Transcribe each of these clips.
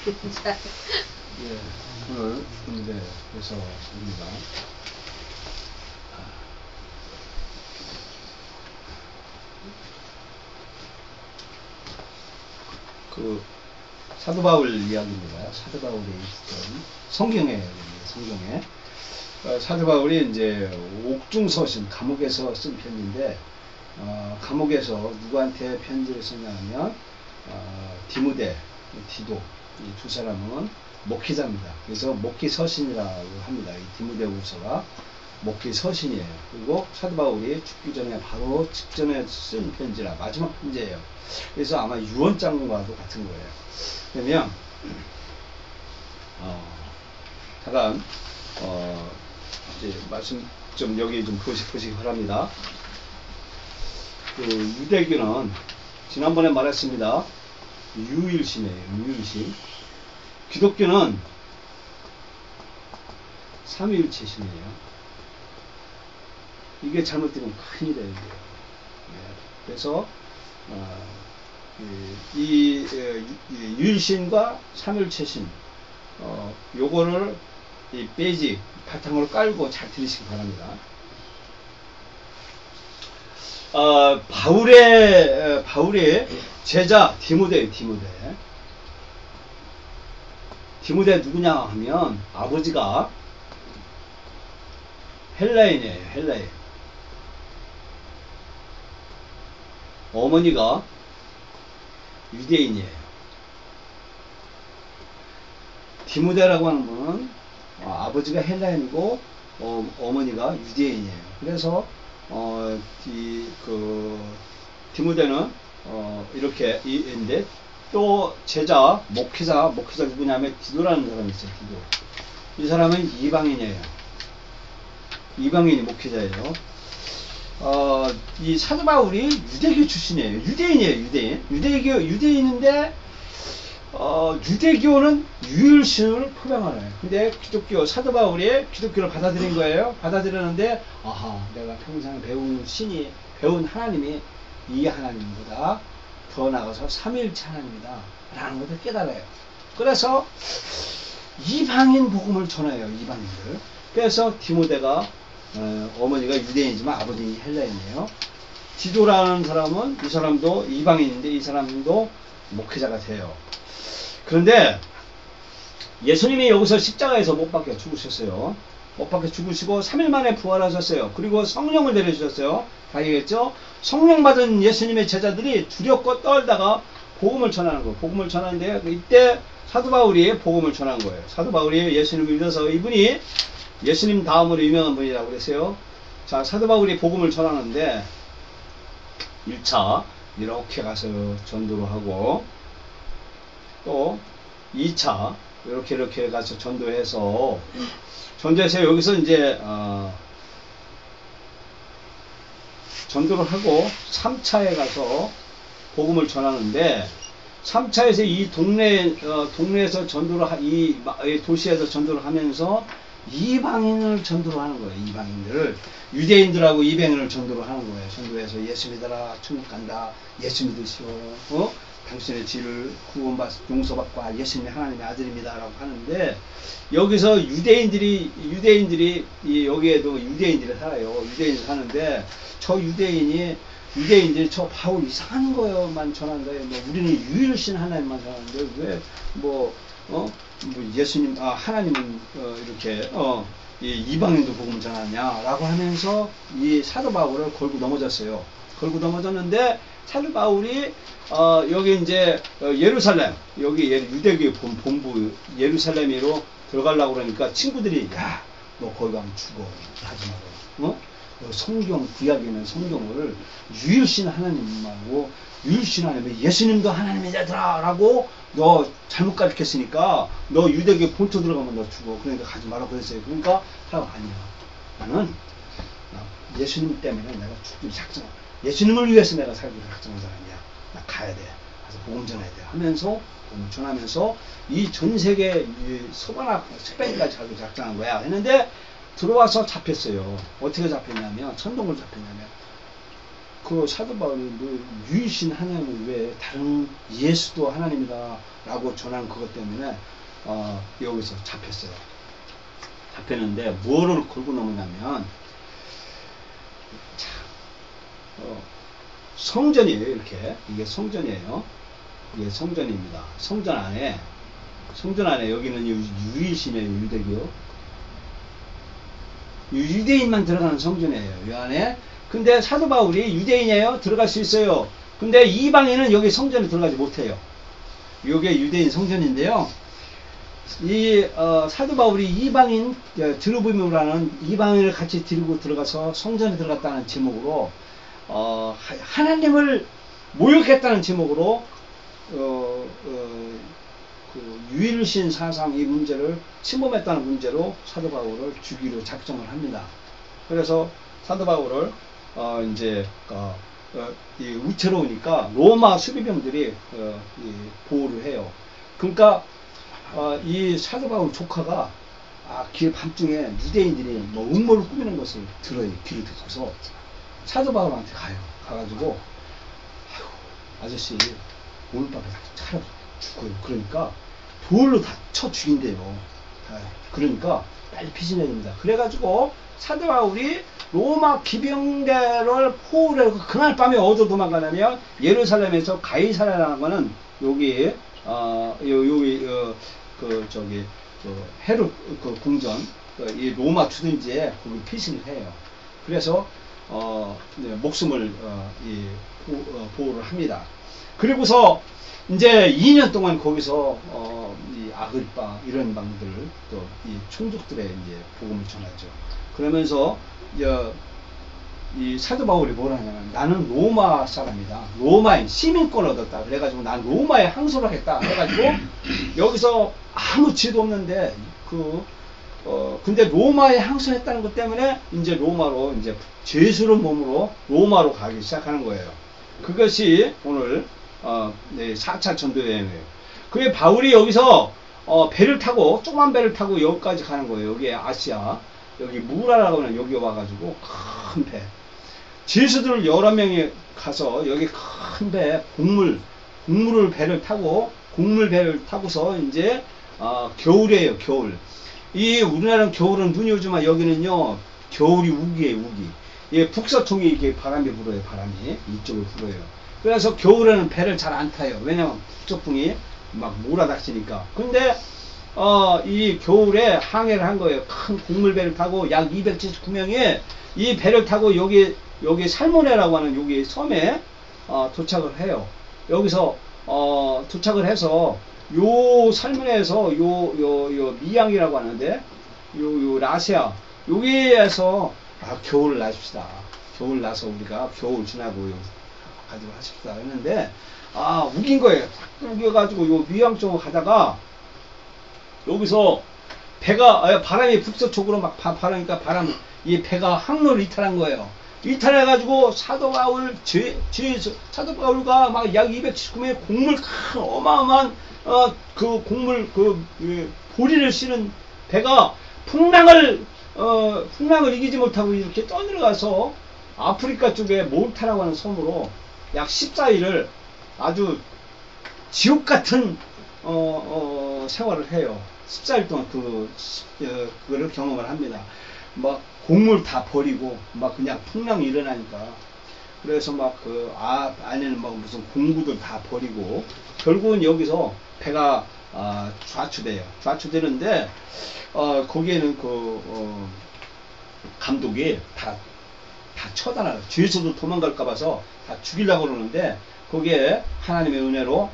예, 오늘 군대에서 옵니다. 그 사도 바울 이야기입니다. 사도 바울이 있던 성경에 사도 바울이 이제 옥중서신 감옥에서 쓴 편인데 감옥에서 누구한테 편지를 썼냐면 디모데, 디도 이 두 사람은 목회자입니다. 그래서 목회서신이라고 합니다. 이 디모데후서가 목회서신이에요. 그리고 사도 바울이 죽기 전에 바로 직전에 쓴 편지라 마지막 편지예요. 그래서 아마 유언장과도 같은 거예요. 그러면 잠깐 이제 말씀 좀 여기 좀 보시기 바랍니다. 그 유대교는 지난번에 말했습니다. 유일신이에요. 유일신. 기독교는 삼위일체신이에요. 이게 잘못되면 큰일이 돼요. 그래서 이 유일신과 삼위일체신 요거를 이 베이직 바탕으로 깔고 잘 들으시기 바랍니다. 바울의 제자 디모데 누구냐 하면 아버지가 헬라인이에요. 헬라인. 어머니가 유대인이에요. 디모데라고 하는 분은 아버지가 헬라인이고 어머니가 유대인이에요. 그래서 디모데는 이렇게 인데 또 제자 목회자 누구냐면 디도라는 사람이 있어요. 디도. 이 사람은 이방인이에요. 이방인이 목회자예요. 이 사도 바울이 유대교 출신이에요. 유대인이에요. 유대인인데 유대교는 유일신을 표방하네요. 근데 기독교 사도 바울이 기독교를 받아들인 거예요. 받아들였는데 내가 평생 배운 하나님이 이 하나님보다 더 나가서 삼위일체 하나님이다 라는 것을 깨달아요. 그래서 이방인 복음을 전해요. 이방인들. 그래서 디모데가 어머니가 유대인이지만 아버지 헬라인이에요. 디도라는 사람은 이 사람도 이방인인데 이 사람도 목회자가 돼요. 그런데 예수님이 여기서 십자가에서 못 박혀 죽으셨어요. 못 박혀 죽으시고 3일 만에 부활하셨어요. 그리고 성령을 내려주셨어요. 다 얘기했죠? 성령 받은 예수님의 제자들이 두렵고 떨다가 복음을 전하는 거예요. 복음을 전하는데 이때 사도 바울이 복음을 전한 거예요. 사도 바울이 예수님을 믿어서 이분이 예수님 다음으로 유명한 분이라고 그랬어요. 자, 사도 바울이 복음을 전하는데 1차 이렇게 가서 전도를 하고 또 2차 이렇게 가서 전도해서 여기서 이제 전도를 하고 3차에 가서 복음을 전하는데 3차에서 이 동네에서 전도를 이 도시에서 전도를 하면서 이방인을 전도를 하는 거예요. 이방인들을 유대인들하고 이방인을 전도를 하는 거예요. 전도해서 예수 믿어라, 천국 간다, 예수 믿으시오, 당신의 죄를 용서받고 예수님이 하나님의 아들입니다라고 하는데 여기서 유대인들이 여기에도 유대인들이 살아요. 유대인들이 사는데 저 유대인들이 저 바울 이상한 거만 전한 거예요. 우리는 유일신 하나님만 전하는데 왜 예수님 하나님은 이렇게 이방인도 복음을 전하냐라고 하면서 이 사도 바울을 걸고 넘어졌어요. 걸고 넘어졌는데 사도 바울이 여기 이제 예루살렘 여기 유대교의 본부 예루살렘으로 들어가려고 그러니까 친구들이 너 거기 가면 죽어 하지 마라. 성경 구약에는 성경을 유일신 하나님 말고 유일신 하나님 예수님도 하나님의 자들아라고 너 잘못 가르쳤으니까 너 유대교 본토 들어가면 너 죽어. 그러니까 가지 말라고 그랬어요. 그러니까 아니야. 나는 예수님 때문에 내가 죽기 작정. 예수님을 위해서 내가 살기 작정한 사람이야. 나 가야 돼. 가서 복음 전해야 돼. 하면서 복음 전하면서 이 전 세계 소바나 스페인까지 가기 작정한 거야. 했는데 들어와서 잡혔어요. 어떻게 잡혔냐면 천동을 잡혔냐면 그 사도 바울이 뭐 유일신 하나님을 왜 다른 예수도 하나님이다라고 전한 그것 때문에 여기서 잡혔어요. 잡혔는데 뭐를 걸고 넘어가냐면 성전이에요. 이렇게 이게 성전이에요. 이게 성전입니다. 성전 안에 여기는 유일신이에요. 유대교 유대인만 들어가는 성전이에요. 이 안에. 근데 사도 바울이 유대인이에요. 들어갈 수 있어요. 근데 이방인은 여기 성전에 들어가지 못해요. 이게 유대인 성전인데요. 이 사도 바울이 이방인 드루빔이라는 이방인을 같이 데리고 들어가서 성전에 들어갔다는 제목으로 하나님을 모욕했다는 제목으로 그 유일신 사상 이 문제를 침범했다는 문제로 사도 바울을 죽이로 작정을 합니다. 그래서 사도 바울을 이제 이 우체로우니까 로마 수비병들이 보호를 해요. 그러니까 이 사도 바울 조카가 길 밤중에 유대인들이 뭐 음모를 꾸미는 것을 들어요. 귀를 듣고서 사도 바울한테 가가지고 아저씨 오늘 밤에 차려 죽어요. 그러니까 돌로 다 쳐 죽인대요. 그러니까 빨리 피신해야 됩니다. 그래가지고 사도 바울이 로마 기병대를 포위를 해서 그날 밤에 어디로 도망가냐면 예루살렘에서 가이사랴라는 거는 여기 헤롯 궁전 이 로마 주둔지에 거기 피신을 해요. 그래서 목숨을 보호를 합니다. 그리고서 이제 2년 동안 거기서 이 아그리파 이런 방들 또 이 총독들의 이제 복음을 전하죠. 그러면서 이 사도 바울이 뭐라 하냐면 나는 로마 사람이다. 로마인 시민권을 얻었다. 그래가지고 난 로마에 항소를 했다. 해가지고 여기서 아무 죄도 없는데 근데 로마에 항소했다는 것 때문에 이제 로마로 이제 죄스러운 몸으로 로마로 가기 시작하는 거예요. 그것이 오늘 4차 전도 여행이에요. 그게 바울이 여기서 배를 타고 조그만 배를 타고 여기까지 가는 거예요. 여기 아시아 여기 무라라고 하는 여기 와가지고 큰 배 제수들 여러 명이 가서 여기 큰 배 배를 타고서 이제 겨울이에요. 겨울. 이 우리나라는 겨울은 눈이 오지만 여기는요 겨울이 우기예요. 우기. 예, 북서통이 이렇게 바람이 불어요. 바람이 이쪽으로 불어요. 그래서 겨울에는 배를 잘 안 타요. 왜냐면 북서풍이 막 몰아닥치니까. 근데 이 겨울에 항해를 한 거예요. 큰 곡물배를 타고 약 279명이 이 배를 타고 여기 살모네라고 하는 여기 섬에 도착을 해요. 여기서 도착을 해서 요 살모네에서 요 미양이라고 하는데 요 라시아 여기에서 겨울을 나십시다. 겨울 나서 우리가 겨울 지나고 가지고 하십시다 했는데 우긴 거예요. 우겨가지고 요 미양 쪽으로 가다가 여기서 배가 바람이 북서쪽으로 막 바라니까 이 배가 항로를 이탈한 거예요. 이탈해가지고 사도 바울과 막 약 279명의 곡물 큰 어마어마한 그 곡물 보리를 실은 배가 풍랑을 이기지 못하고 이렇게 떠내려가서 아프리카 쪽에 몰타라고 하는 섬으로 약 14일을 아주 지옥 같은 생활을 해요. 14일 동안 그거를 경험을 합니다. 막 곡물 다 버리고 막 그냥 풍랑이 일어나니까 그래서 막 안에는 막 무슨 공구들 다 버리고 결국은 여기서 배가 좌초돼요. 좌초되는데 거기에는 감독이 다 처단하고 죄수도 도망갈까 봐서 다 죽이려고 그러는데 거기에 하나님의 은혜로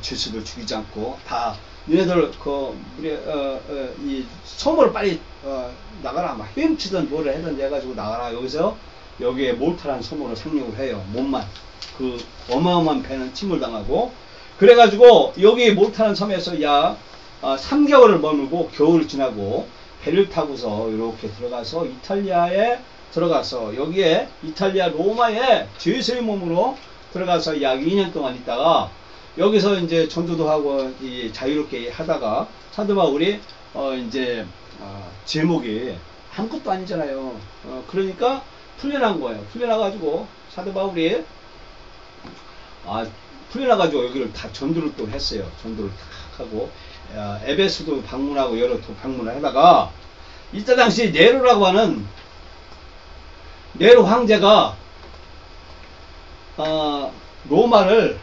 죄수들 죽이지 않고 다 너네들 이 섬으로 빨리 나가라 막 헤엄치던 뭐를 해던 해가지고 나가라 여기서 여기에 몰타라는 섬으로 상륙을 해요. 몸만 그 어마어마한 배는 침몰당하고 그래가지고 여기 몰타라는 섬에서 약 3개월을 머물고 겨울을 지나고 배를 타고서 이렇게 들어가서 이탈리아에 들어가서 여기에 이탈리아 로마에 죄수의 몸으로 들어가서 약 2년 동안 있다가 여기서 이제 전도도 하고 자유롭게 하다가 사도 바울이 이제 제목이 아무것도 아니잖아요. 그러니까 풀려난 거예요. 풀려나가지고 사도 바울이 풀려나가지고 여기를 다 전도를 또 했어요. 전도를 탁 하고 에베소도 방문하고 여러 도 방문을 하다가 이때 당시 네로라고 하는 네로 황제가 로마를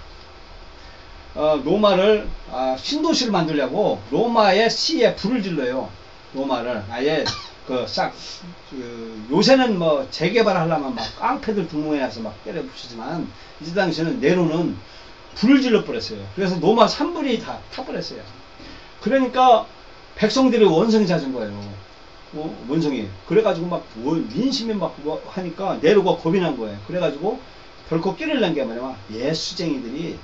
신도시를 만들려고 로마의 시에 불을 질러요. 로마를 아예 요새는 뭐 재개발하려면 막 깡패들 두모해서 막 때려 부시지만 이때 당시에는 네로는 불을 질러 버렸어요. 그래서 로마 산불이 다 타버렸어요. 그러니까 백성들이 원성이 잦은 거예요. 원성이. 그래가지고 막 민심이 막 하니까 네로가 겁이 난 거예요. 그래가지고 결코 끼를 낸 게 뭐냐면 예수쟁이들이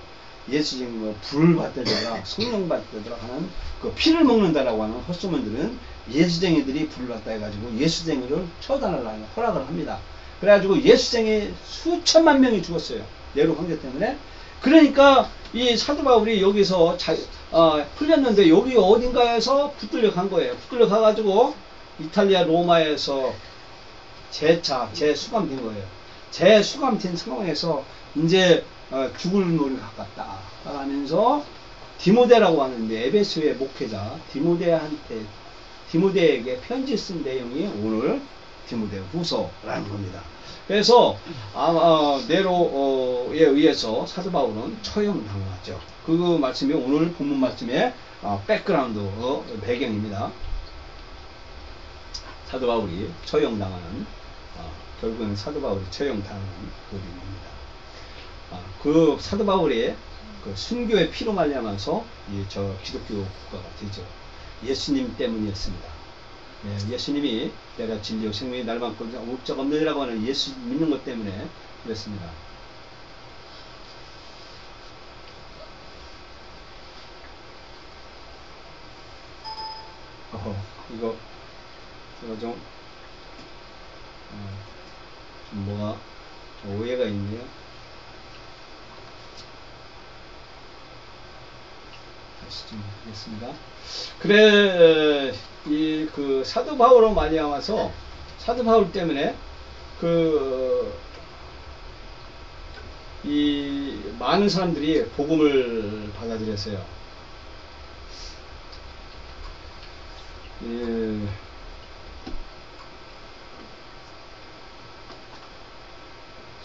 뭐 불을 받들다가 성령 받들다가 하는 그 피를 먹는다라고 하는 헛소문들은 예수쟁이들이 불을 받다 해가지고 예수쟁이를 처단하려는 허락을 합니다. 그래가지고 예수쟁이 수천만 명이 죽었어요. 네로 황제 때문에. 그러니까 이 사도 바울이 여기서 풀렸는데 여기 어딘가에서 붙들려 간 거예요. 붙들려 가가지고 이탈리아 로마에서 재수감된 거예요. 재수감된 상황에서 이제 죽을 물이 가깝다 하면서 디모데라고 하는데 에베소의 목회자 디모데에게 편지 쓴 내용이 오늘 디모데 후서라는 겁니다. 그래서 네로에 의해서 사도 바울은 처형당하죠. 그 말씀이 오늘 본문 말씀의 백그라운드 배경입니다. 사도 바울이 처형당하는 결국은 사도 바울이 처형당하는 그림입니다. 그 사도 바울의 그 순교의 피로 말미암아서 저 기독교 국가가 되죠. 예수님 때문이었습니다. 예수님이 내가 진리요 생명이 날 받고 목적 없느니라고 하는 예수 믿는 것 때문에 그랬습니다. 이거 제가 좀 뭐가 오해가 있네요. 다시 좀 하겠습니다. 그래, 그 사도 바울로 말미암아서 사도 바울 때문에 이 많은 사람들이 복음을 받아들였어요.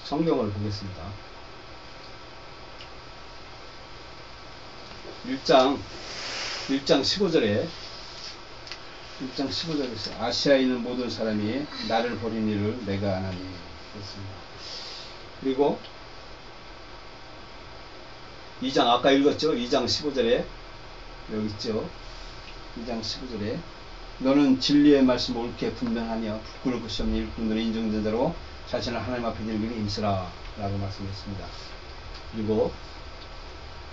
성경을 보겠습니다. 1장 15절에 아시아에 있는 모든 사람이 나를 버린 일을 내가 아나니 그렇습니다. 그리고 2장 아까 읽었죠? 2장 15절에 여기 있죠? 2장 15절에 너는 진리의 말씀 옳게 분명하며 부끄러울 것이 없는 일꾼들의 인정된 대로 자신을 하나님 앞에 드리기를 힘쓰라 라고 말씀했습니다. 그리고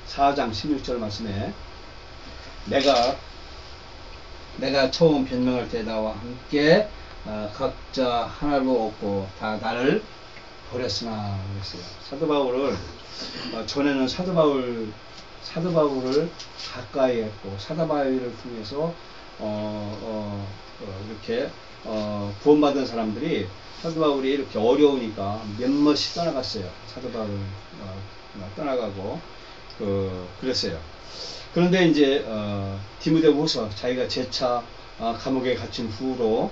4장 16절 말씀에 내가 처음 변명할 때 나와 함께 각자 하나로 없고 다 나를 버렸으나 그랬어요. 사도 바울을 전에는 사도 바울을 가까이 했고 사도 바울을 통해서 이렇게 구원받은 사람들이 사도 바울이 이렇게 어려우니까 몇몇이 떠나갔어요. 사도 바울을 떠나가고 그랬어요. 그런데 이제 디모데후서 자기가 재차 감옥에 갇힌 후로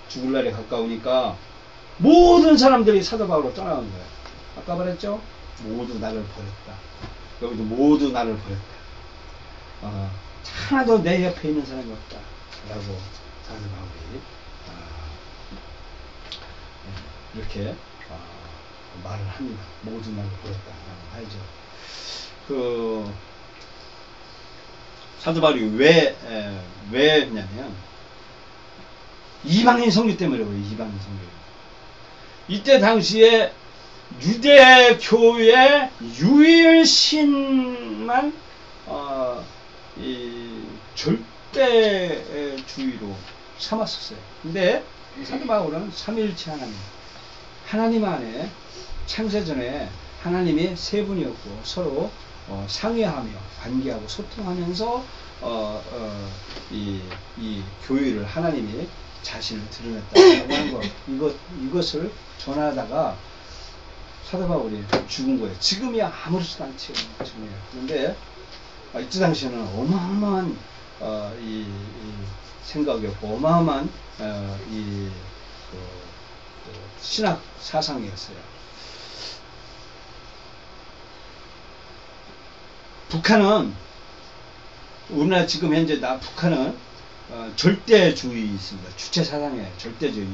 죽을 날이 가까우니까 모든 사람들이 사도 바울로 떠나간 거예요. 아까 말했죠? 모두 나를 버렸다. 여기도 모두 나를 버렸다. 하나도 내 옆에 있는 사람이 없다. 라고 사도 바울이 이렇게 말을 합니다. 모두 나를 버렸다. 라고 하죠. 사도 바울이 왜 했냐면 이방인 선교 때문에 그래요. 이방인 선교. 이때 당시에 유대교의 유일신만 이 절대주의로 삼았었어요. 근데 사도 바울은 삼위일체 하나님 안에 창세전에 하나님이 세 분이었고 서로 상의하며 관계하고 소통하면서 이 교회를 하나님이 자신을 드러냈다고 하는 거. 이것을 전하다가 사도 바울이 죽은 거예요. 지금이야 아무렇지도 않지. 그런데 이때 당시에는 어마어마한 이 생각이었고 어마어마한 신학 사상이었어요. 북한은 우리나라 지금 현재 북한은 절대주의 있습니다. 주체 사상이에요. 절대주의.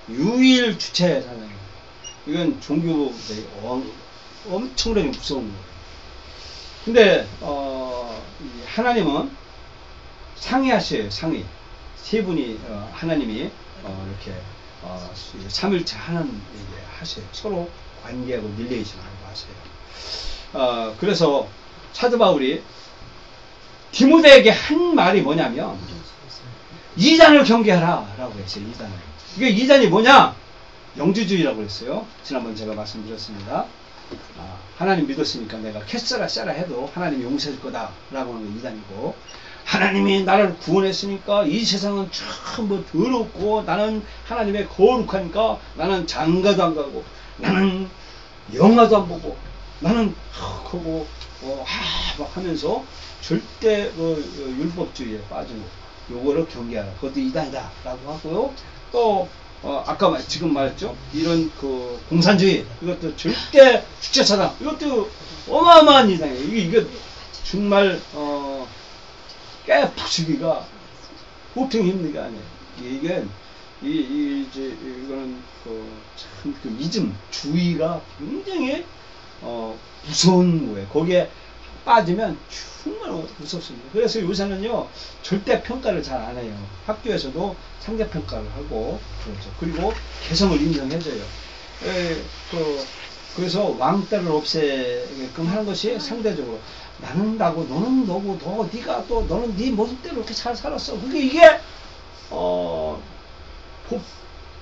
유일 주체 사상이에요. 이건 종교 엄청나게 무서운 거예요. 근데 하나님은 상의하셔요. 상의. 세 분이 하나님이 이렇게 삼일체 하나님에게 하셔요. 서로 관계하고 릴레이션하고 하세요. 그래서 사도 바울이 디모데에게 한 말이 뭐냐면 이단을 경계하라 라고 했어요. 이단을. 이게 이단이 뭐냐? 영주주의라고 했어요. 지난번 제가 말씀드렸습니다. 하나님 믿었으니까 내가 캐싸라 쎄라 해도 하나님 용서할 거다 라고 하는 게 이단이고, 하나님이 나를 구원했으니까 이 세상은 참 더럽고 나는 하나님의 거룩하니까 나는 장가도 안 가고 나는 영화도 안 보고 나는 하고 막 하면서 절대 율법주의에 빠진 거, 요거를 경계하라. 그것도 이단이다 라고 하고요. 또 아까 지금 말했죠. 이런 공산주의, 이것도 절대 주체사상, 이것도 어마어마한 이상이에요. 이게 정말 깨부수기가 보통 힘든 게 아니에요. 이게 이거는 참 이즘 주의가 굉장히 무서운 거예요. 거기에 빠지면 정말 무섭습니다. 그래서 요새는요 절대 평가를 잘 안 해요. 학교에서도 상대 평가를 하고 그렇죠. 그리고 개성을 인정해줘요. 그래서 왕따를 없애게끔 하는 것이 상대적으로 나는 나고 너는 너고 네가 또 너는 네 모습대로 이렇게 잘 살았어. 그게 이게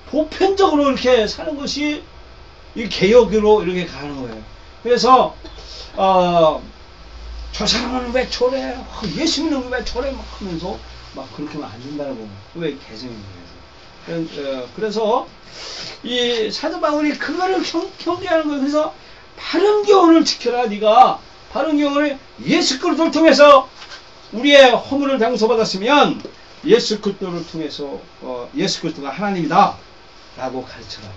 보편적으로 이렇게 사는 것이 이 개혁으로 이렇게 가는 거예요. 그래서 저 사람은 왜 저래? 예수님은 왜 저래? 막 하면서 막 그렇게 하면 안 된다고. 왜 개성인 거예요. 그래서 이 사도 바울이 그거를 경계하는 거예요. 그래서 바른 교훈을 지켜라. 네가 바른 교훈을 예수 그리스도를 통해서 우리의 허물을 용서받았으면 예수 그리스도를 통해서 예수 그리스도가 하나님이다 라고 가르쳐라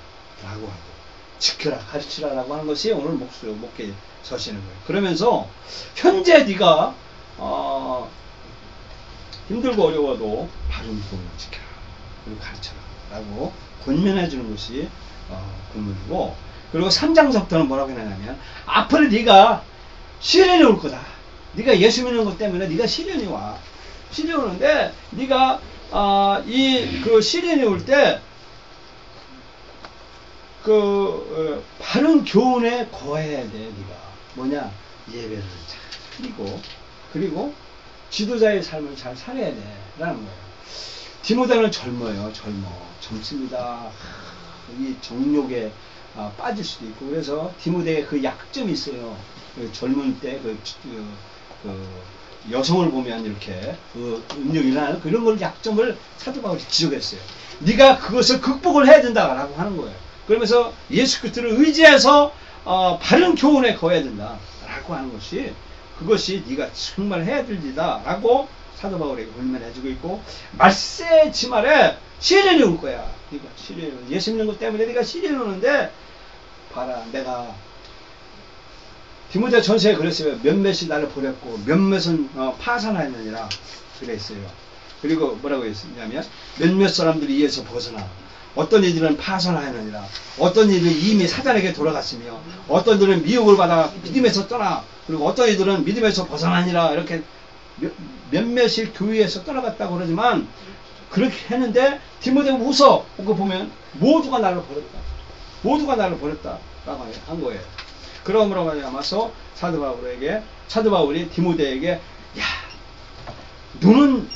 라고 하고 지켜라 가르치라 라고 하는 것이 오늘 목회 서시는 거예요. 그러면서 현재 네가 힘들고 어려워도 바른 교훈을 지켜라 그리고 가르쳐라 라고 권면해 주는 것이 본문이고, 그리고 3장서부터는 뭐라고 해놨냐면 앞으로 네가 시련이 올 거다. 네가 예수 믿는 것 때문에 네가 시련이 와. 시련이 오는데 네가 그 시련이 올 때 바른 교훈에 거해야 돼. 네가 뭐냐? 예배를 잘 드리고 그리고 지도자의 삶을 잘 살아야 돼 라는 거예요. 디모데는 젊습니다. 이 정욕에 빠질 수도 있고, 그래서 디모데의 그 약점이 있어요. 젊은 때 여성을 보면 이렇게 음욕이나 그런 걸 약점을 사도 바울이 지적했어요. 네가 그것을 극복을 해야 된다라고 하는 거예요. 그러면서 예수 그리스도를 의지해서 바른 교훈에 거해야 된다라고 하는 것이, 그것이 네가 정말 해야 될 일이다라고 사도 바울에게 권면해주고 있고, 말세 지말에 시련이 올 거야. 네가 시련이, 예수 믿는 것 때문에 네가 시련이 오는데 봐라, 내가 디모데 전서에 그랬어요. 몇몇이 나를 버렸고 몇몇은 파산하느니라 그랬어요. 그리고 뭐라고 했냐면 몇몇 사람들이 이에서 벗어나 어떤 이들은 파산하느니라, 어떤 이들은 이미 사단에게 돌아갔으며 어떤 이들은 미혹을 받아 믿음에서 떠나, 그리고 어떤 이들은 믿음에서 벗어나니라. 이렇게 몇몇이 교회에서 떠나갔다고 그러지만, 그렇게 했는데 디모데 후서 그거 보면 모두가 나를 버렸다. 모두가 나를 버렸다 라고 한 거예요. 그러므로 말미암아서 사도 바울이 디모데에게, 야, 너는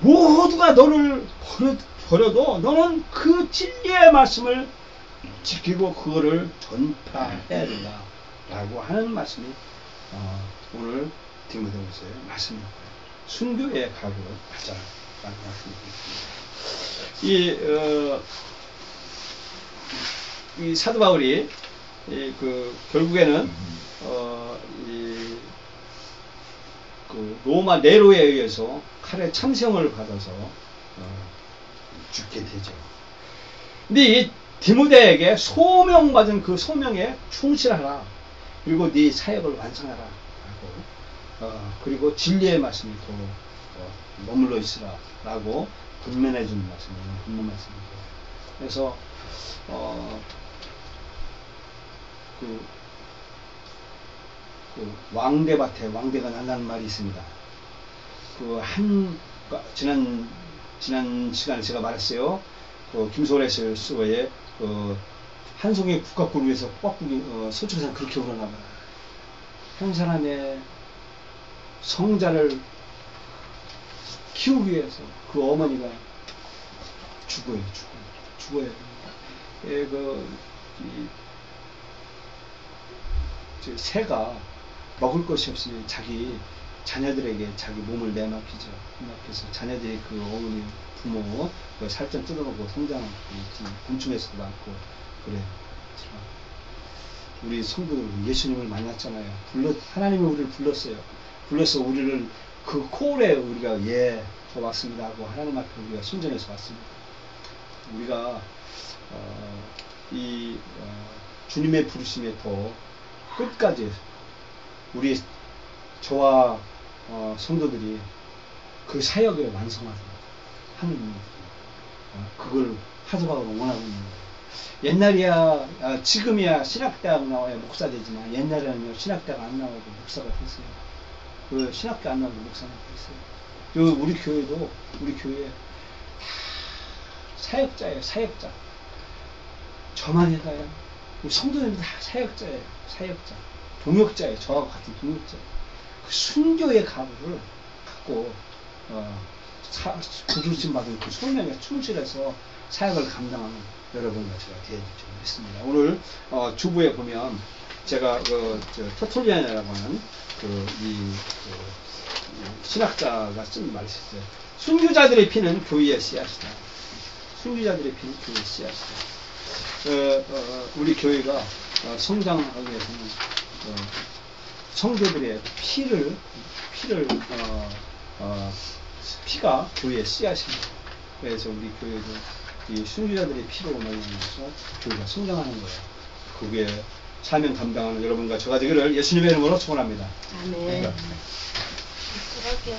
모두가 너를 버려도 너는 그 진리의 말씀을 지키고 그거를 전파해야 된다 라고 하는 말씀이 오늘 디모데후서의 말씀입니다. 순교의 각오를 하자. 이 사도 바울이 결국에는 그 로마 네로에 의해서 칼에 참생을 받아서 죽게 되죠. 근데 이 디모데에게 소명받은 그 소명에 충실하라. 그리고 네 사역을 완성하라. 라고 그리고 진리의 말씀이 더 머물러 있으라. 라고 권면해 주는 말씀이에요. 권면 말씀이죠. 그래서 왕대밭에 왕대가 난다는 말이 있습니다. 지난 시간에 제가 말했어요. 김소래 스의 한송이 국가구루에서 뻐꾸기 서초에서 그렇게 우러나 봐요. 한 사람의 성자를 키우기 위해서 그 어머니가 죽어요. 새가 먹을 것이 없이 자기 자녀들에게 자기 몸을 내맡기죠. 내맡겨서 자녀들이 그 어머니 부모 살점 뜯어먹고 성장하고 곤충에서도 많고 그래. 우리 성도들 예수님을 만났잖아요. 하나님이 우리를 불러서 우리를 그 콜에 우리가 저 왔습니다 하고 하나님 앞에 우리가 순전해서 왔습니다. 우리가 주님의 부르심에 더 끝까지 저와 성도들이 그 사역을 완성하는 하는 그걸 하소박으로 원하고 있는 거예요. 옛날이야 지금이야 신학대학 나와야 목사 되지만 옛날에는요 신학대학 안 나와도 목사가 됐어요. 그 신학대학 안 나와도 목사가 됐어요. 우리 교회 사역자예요. 사역자. 저만 해가요. 우리 성도님들 다 사역자예요. 사역자. 동역자예요. 저하고 같은 동역자. 그 순교의 각오를 갖고 부르심 받은 그 소명에 충실해서 사역을 감당하는 여러분과 제가 되어야지 믿습니다. 오늘 주부에 보면 제가 터툴리안이라고 하는 신학자가 쓴 말이 있어요. 순교자들의 피는 교회의 씨앗이다. 순교자들의 피는 교회의 씨앗이다. 우리 교회가 성장하기 위해서는 성도들의 피가 교회의 씨앗입니다. 그래서 우리 교회도 이 순교자들의 피로 말미암아서 교회가 성장하는 거예요. 그게 사명 감당하는 여러분과 저가 되기를 예수님의 이름으로 축원합니다. 아멘. 그러게요.